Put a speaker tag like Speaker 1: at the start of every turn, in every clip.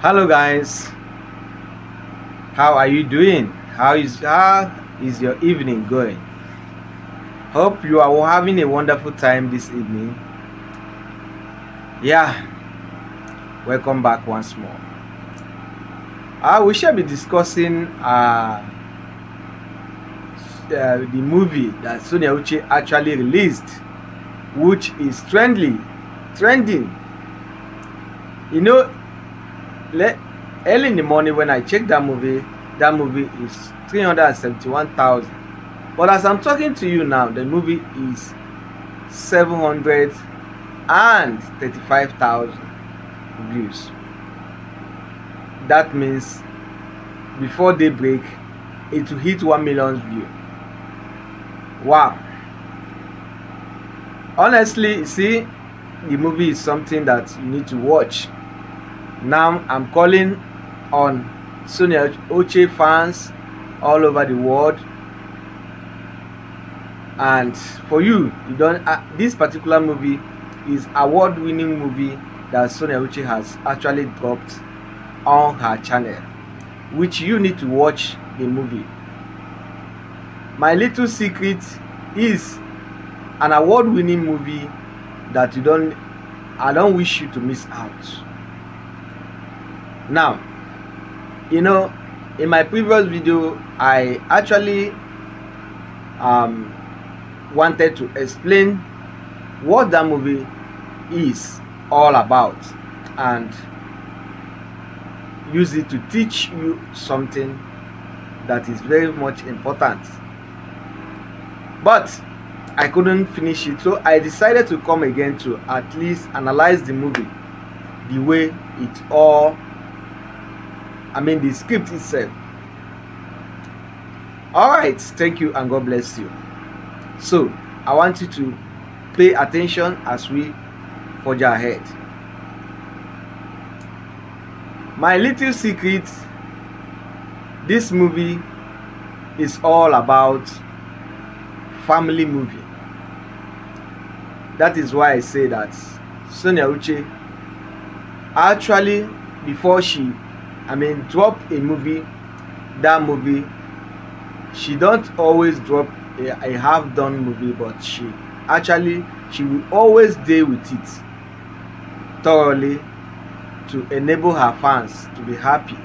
Speaker 1: Hello guys, how are you doing? How is your evening going? Hope you are having a wonderful time this evening. Yeah, welcome back once more. We shall be discussing the movie that Sonia Uche actually released, which is trending. You know, early in the morning when I checked that movie is 371,000. But as I'm talking to you now, the movie is 735,000 views. That means before daybreak, it will hit 1 million views. Wow. Honestly, see, the movie is something that you need to watch. Now I'm calling on Sonia Uche fans all over the world, and for you don't this particular movie is award-winning movie that Sonia Uche has actually dropped on her channel, which you need to watch the movie. My Little Secret is an award-winning movie that I don't wish you to miss out. Now, in my previous video, I actually wanted to explain what that movie is all about and use it to teach you something that is very much important. But I couldn't finish it, so I decided to come again to at least analyze the movie the way the script itself. Alright, thank you and God bless you. So I want you to pay attention as we forge ahead. My Little Secret, this movie is all about family movie. That is why I say that Sonia Uche actually, before she drop a movie, that movie, she don't always drop a half-done movie, but she will always deal with it thoroughly to enable her fans to be happy.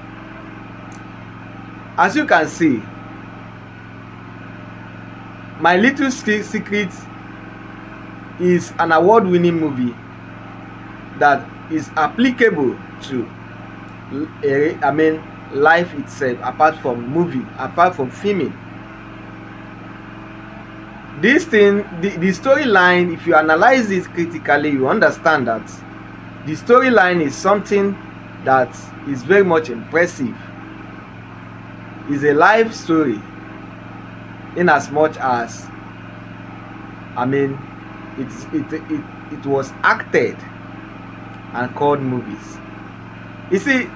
Speaker 1: As you can see, My Little Secret is an award-winning movie that is applicable to life itself, apart from filming. This thing, the storyline, if you analyze it critically, you understand that the storyline is something that is very much impressive. It's a life story, in as much as it was acted and called movies. You see,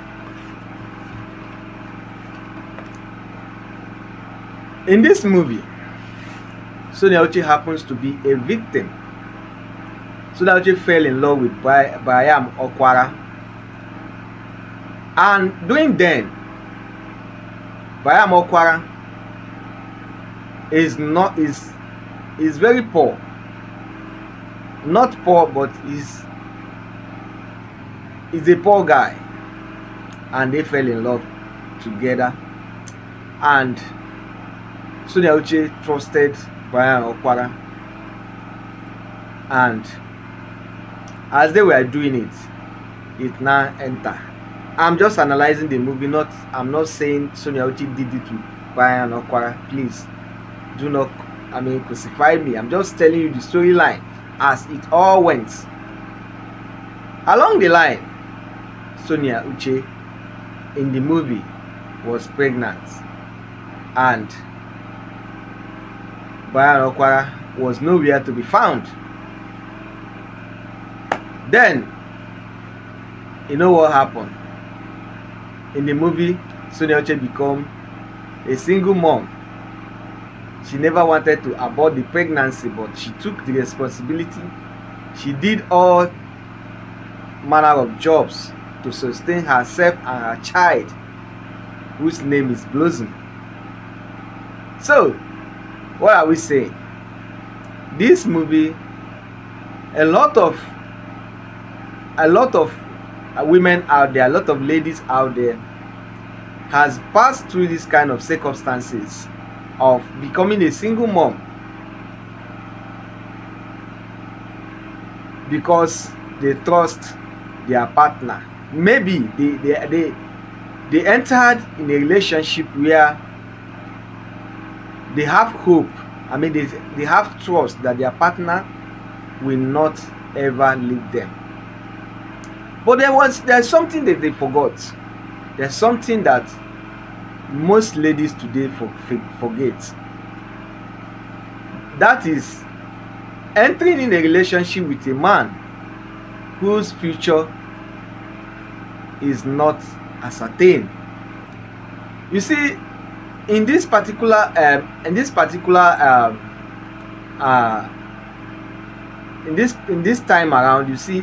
Speaker 1: in this movie, Sonia Uche happens to be a victim. Sonia Uche fell in love with Brian Okwara, and during then, Brian Okwara is very poor. Not poor, but is a poor guy, and they fell in love together. And Sonia Uche trusted Brian Okwara, and as they were doing it now enter. I'm just analyzing the movie, I'm not saying Sonia Uche did it to Brian Okwara. Please do not crucify me. I'm just telling you the storyline as it all went. Along the line, Sonia Uche in the movie was pregnant, and Brian Okwara was nowhere to be found. Then, you know what happened? In the movie, Sonia Uche became a single mom. She never wanted to abort the pregnancy, but she took the responsibility. She did all manner of jobs to sustain herself and her child, whose name is Blossom. So, what are we saying? This movie, a lot of women out there, a lot of ladies out there has passed through this kind of circumstances of becoming a single mom because they trust their partner. Maybe they entered in a relationship where they have hope. I mean, they have trust that their partner will not ever leave them. But there's something that they forgot. There's something that most ladies today forget. That is entering in a relationship with a man whose future is not ascertained. You see, in this particular in this time around, you see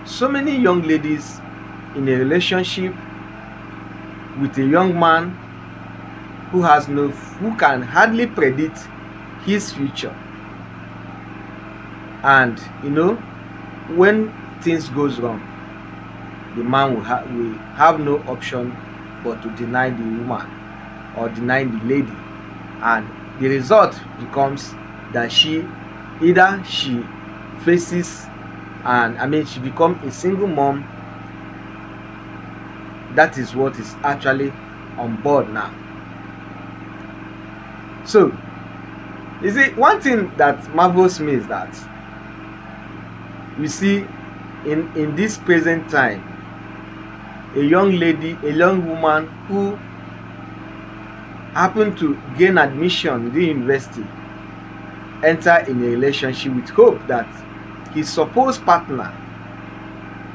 Speaker 1: so many young ladies in a relationship with a young man who can hardly predict his future. And when things goes wrong, the man will have no option but to deny the woman or deny the lady, and the result becomes that she faces she becomes a single mom. That is what is actually on board now. So, you see, one thing that marvels me is that you see in this present time, a young woman who happened to gain admission in the university enter in a relationship with hope that his supposed partner,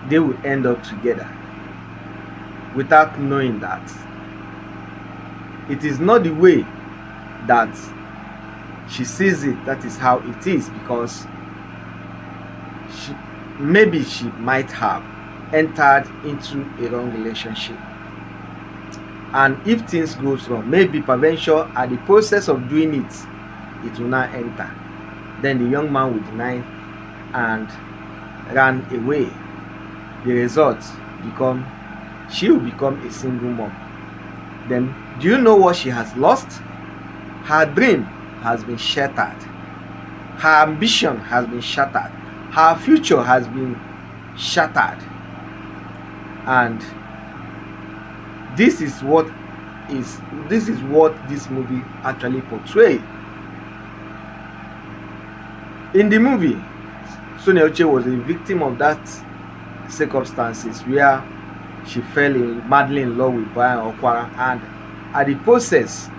Speaker 1: they will end up together, without knowing that it is not the way that she sees it. That is how it is, because maybe she might have entered into a wrong relationship, and if things goes wrong, maybe peradventure at the process of doing it, it will not enter. Then the young man will deny and run away. The result she will become a single mom. Then do you know what she has lost? Her dream has been shattered. Her ambition has been shattered. Her future has been shattered. And this is what this movie actually portrays. In the movie, Sonia Uche was a victim of that circumstances where she fell madly in love with Brian Okwara, and at the process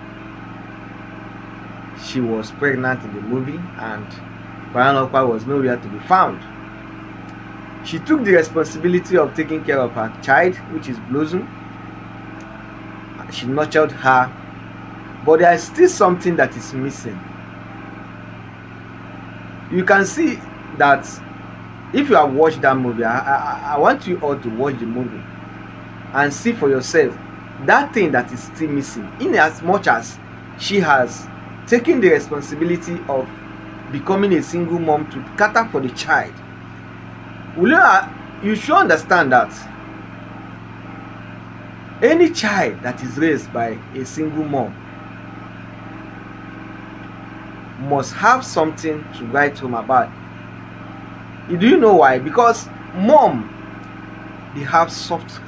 Speaker 1: she was pregnant in the movie, and Brian Okwara was nowhere to be found. She took the responsibility of taking care of her child, which is Blossom. She nurtured her, but there is still something that is missing. You can see that if you have watched that movie, I want you all to watch the movie and see for yourself that thing that is still missing. In as much as she has taken the responsibility of becoming a single mom to cater for the child, you should understand that any child that is raised by a single mom must have something to write home about. Do you know why? Because mom, they have soft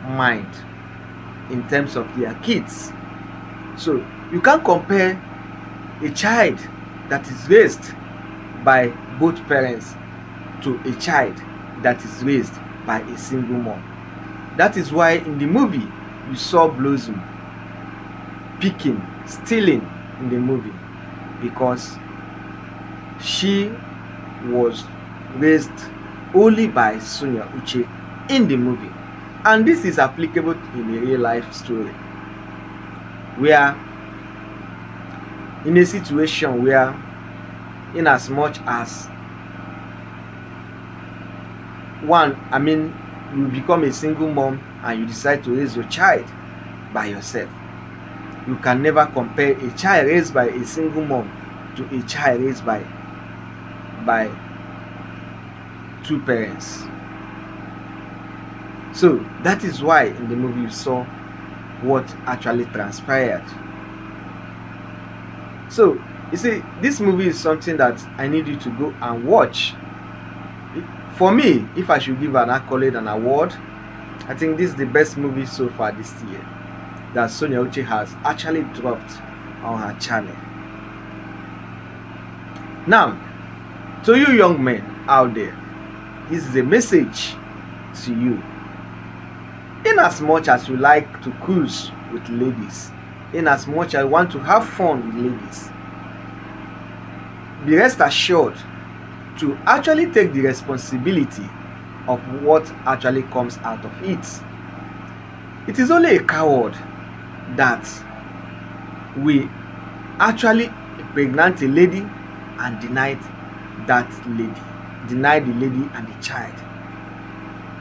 Speaker 1: mind in terms of their kids. So you can't compare a child that is raised by both parents to a child that is raised by a single mom. That is why in the movie you saw Blossom picking, stealing in the movie, because she was raised only by Sonia Uche in the movie. And this is applicable in a real life story, where in a situation where, in as much as you become a single mom and you decide to raise your child by yourself. You can never compare a child raised by a single mom to a child raised by two parents. So that is why in the movie you saw what actually transpired. So you see, this movie is something that I need you to go and watch. For me, if I should give an accolade, an award, I think this is the best movie so far this year that Sonia Uche has actually dropped on her channel. Now, to you young men out there, this is a message to you. In as much as you like to cruise with ladies, in as much as you want to have fun with ladies, be rest assured to actually take the responsibility of what actually comes out of it. It is only a coward that we actually pregnant a lady and deny the lady and the child.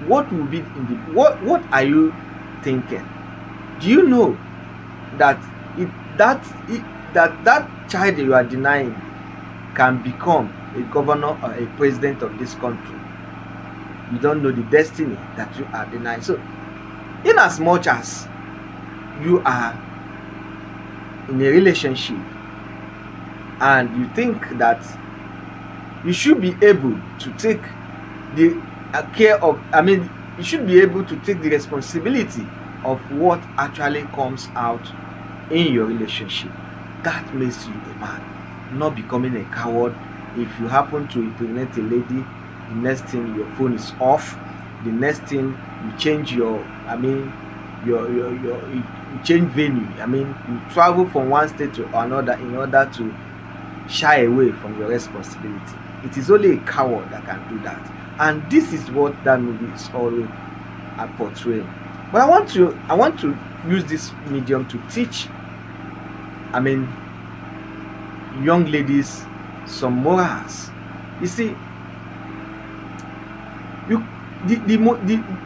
Speaker 1: What will be in the what are you thinking? Do you know that that child you are denying can become a governor or a president of this country? You don't know the destiny that you are denying. So in as much as you are in a relationship and you think that you should be able to take the care of, you should be able to take the responsibility of what actually comes out in your relationship. That makes you a man, not becoming a coward. If you happen to impregnate a lady, the next thing your phone is off. The next thing you change you change venue. You travel from one state to another in order to shy away from your responsibility. It is only a coward that can do that, and this is what that movie is always portraying. But I want to use this medium to teach young ladies some morals. You see,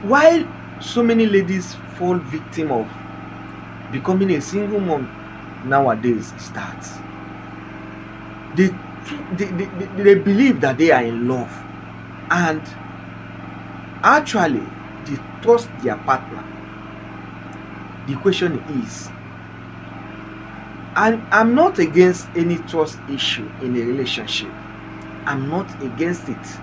Speaker 1: while so many ladies fall victim of becoming a single mom nowadays is that they believe that they are in love, and actually they trust their partner. The question is, I'm not against any trust issue in a relationship. I'm not against it.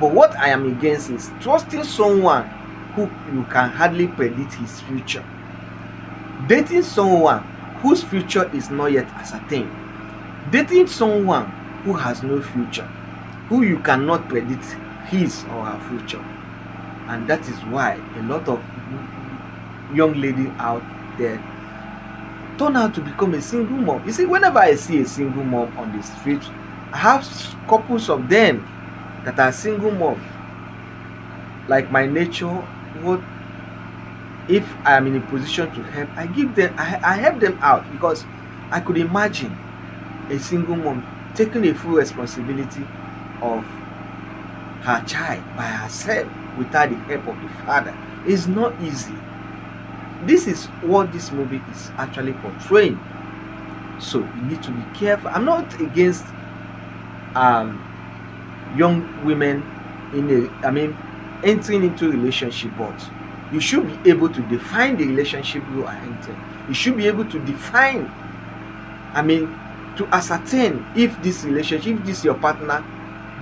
Speaker 1: But what I am against is trusting someone who you can hardly predict his future. Dating someone whose future is not yet ascertained. Dating someone who has no future, who you cannot predict his or her future. And that is why a lot of young ladies out there turn out to become a single mom. You see, whenever I see a single mom on the street, I have couples of them that are single mom. Like my nature, what if I am in a position to help, I give them, I help them out, because I could imagine a single mom taking a full responsibility of her child by herself without the help of the father. It's not easy. This is what this movie is actually portraying. So you need to be careful. I'm not against young women entering into a relationship, but you should be able to define the relationship you are entering. You should be able to define, to ascertain if this relationship, if this is your partner,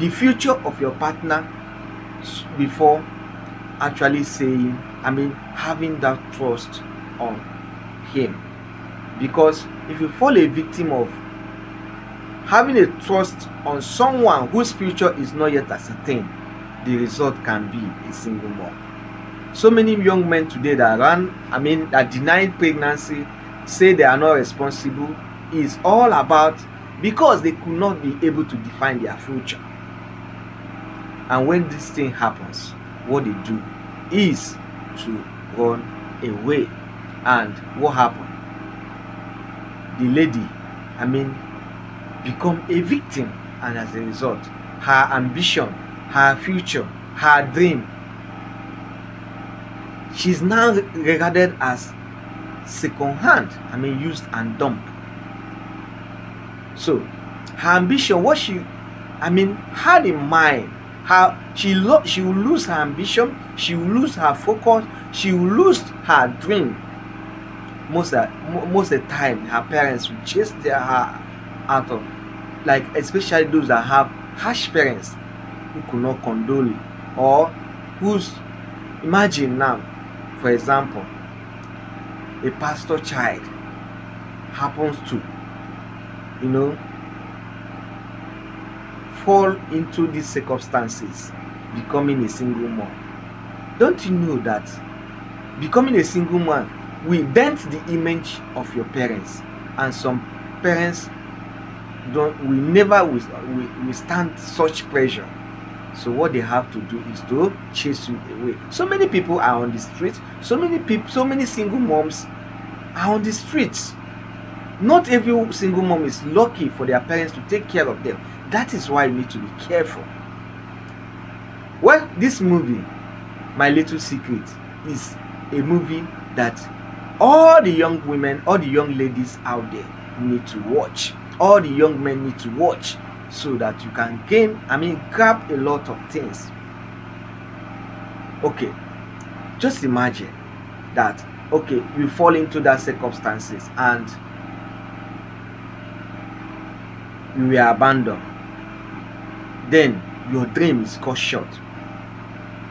Speaker 1: the future of your partner, before actually saying, having that trust on him. Because if you fall a victim of having a trust on someone whose future is not yet ascertained, the result can be a single mom. So many young men today that that deny pregnancy, say they are not responsible, is all about because they could not be able to define their future. And when this thing happens, what they do is to run away. And what happened? The lady, become a victim, and as a result, her ambition, her future, her dream she's now regarded as second hand, used and dumped. So her ambition, what she had in mind, how she will lose her ambition, she will lose her focus, she will lose her dream. Most of the time her parents will chase her out of, like, especially those that have harsh parents who could not condole it, or who's, imagine now, for example, a pastor child happens to fall into these circumstances, becoming a single mom. Don't you know that becoming a single man will dent the image of your parents, and some parents will never withstand such pressure. So what they have to do is to chase you away. So many people are on the streets. So many single moms are on the streets. Not every single mom is lucky for their parents to take care of them. That is why you need to be careful. Well, this movie, My Little Secret, is a movie that all the young women, all the young ladies out there need to watch. All the young men need to watch, so that you can grab a lot of things. Okay, just imagine that, okay, you fall into that circumstances and you were abandoned. Then your dream is cut short,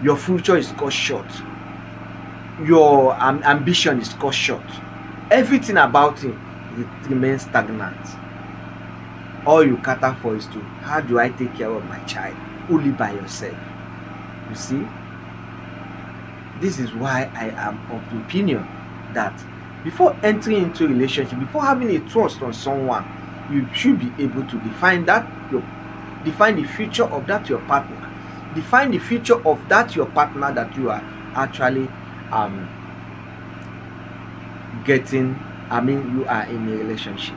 Speaker 1: your future is cut short, your ambition is cut short, everything about it remains stagnant. All you cater for is to, how do I take care of my child only by yourself? You see, this is why I am of the opinion that before entering into a relationship, before having a trust on someone, you should be able to define the future of that your partner, define the future of that your partner that you are actually you are in a relationship.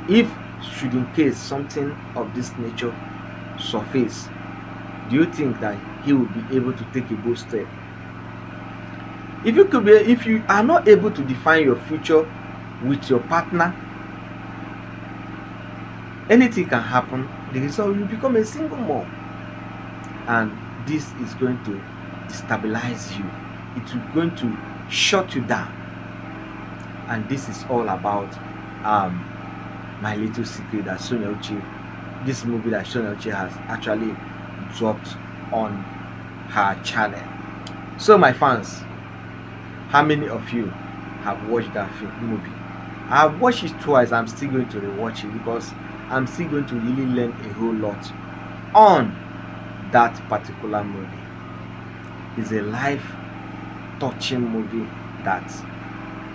Speaker 1: If should in case something of this nature surface, do you think that he will be able to take a bold step? If you are not able to define your future with your partner, anything can happen. The result, you become a single mom, and this is going to destabilize you. It is going to shut you down. And this is all about My Little Secret, that Sonia Uche, this movie that Sonia Uche has actually dropped on her channel. So my fans, how many of you have watched that movie? I have watched it twice. I'm still going to rewatch it because I'm still going to really learn a whole lot on that particular movie. It's a life-touching movie that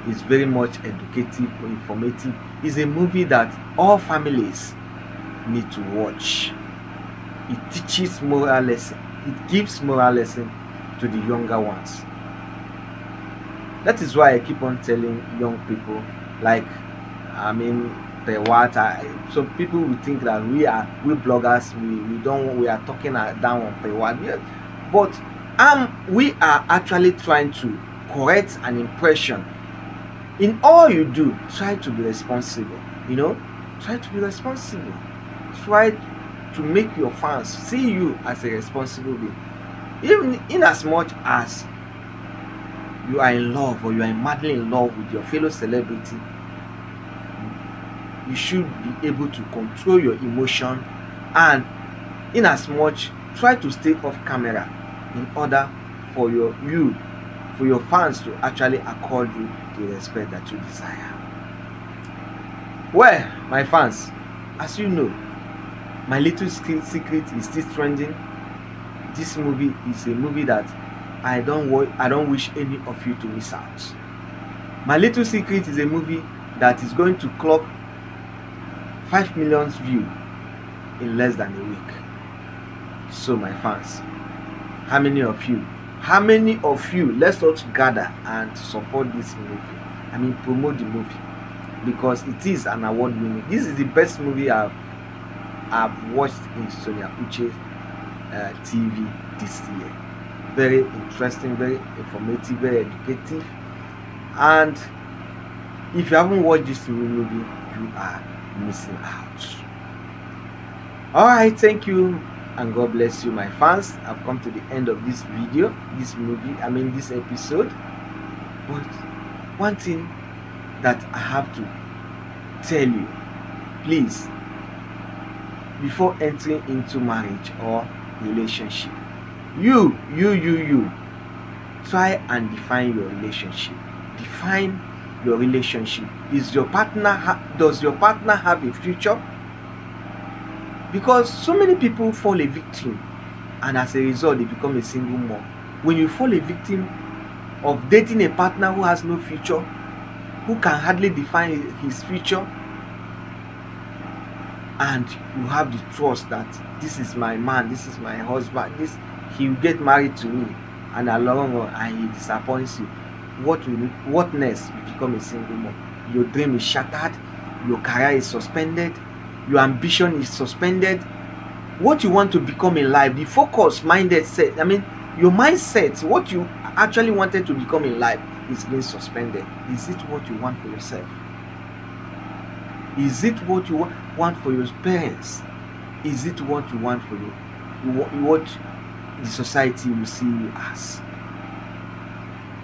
Speaker 1: is very much educative, informative. It's a movie that all families need to watch. It teaches moral lesson. It gives moral lesson to the younger ones. That is why I keep on telling young people, like, some people will think that we bloggers, we are talking down on Pewat. Yes. But we are actually trying to correct an impression. In all you do, try to be responsible. Try to be responsible. Try to make your fans see you as a responsible being. Even in as much as you are in love, or you are madly in love with your fellow celebrity, you should be able to control your emotion, and in as much, try to stay off camera in order for your fans to actually accord you the respect that you desire. Well, my fans, as you know, My Little Secret is still trending. This movie is a movie that I don't wish any of you to miss out. My Little Secret is a movie that is going to clock 5 million views in less than a week. So my fans, how many of you, let's all gather and support this movie. Promote the movie, because it is an award winning. This is the best movie I've watched in Sonia Uche TV this year. very interesting, very informative, very educative. And if you haven't watched this movie, you are missing out. Alright, thank you and God bless you, my fans. I've come to the end of this video, this episode. But one thing that I have to tell you, please, before entering into marriage or relationship, you try and define your relationship. Define your relationship. Does your partner have a future? Because so many people fall a victim, and as a result they become a single mom. When you fall a victim of dating a partner who has no future, who can hardly define his future, and you have the trust that this is my man, this is my husband, he will get married to me, and along run and he disappoints you, what next? You become a single mom. Your dream is shattered, your career is suspended, your ambition is suspended. What you want to become in life, the focus mindset, your mindset, what you actually wanted to become in life is being suspended. Is it what you want for yourself? Is it what you want for your parents? Is it what you want for what the society will see you as?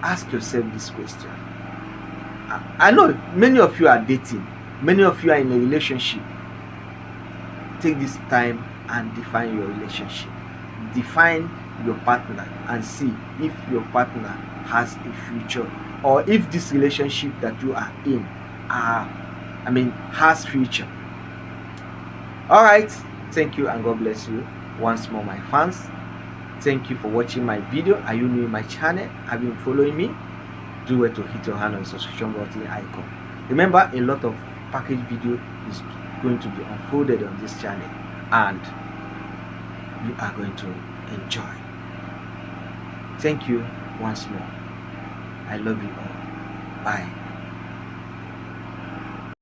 Speaker 1: Ask yourself this question. I know many of you are dating, many of you are in a relationship. Take this time and define your relationship. Define your partner and see if your partner has a future, or if this relationship that you are in has future. Alright, thank you and God bless you once more, my fans. Thank you for watching my video. Are you new in my channel? Have you been following me? Do well to hit your hand on the subscription button icon. Remember, a lot of package video is going to be unfolded on this channel, and you are going to enjoy. Thank you once more. I love you all. Bye.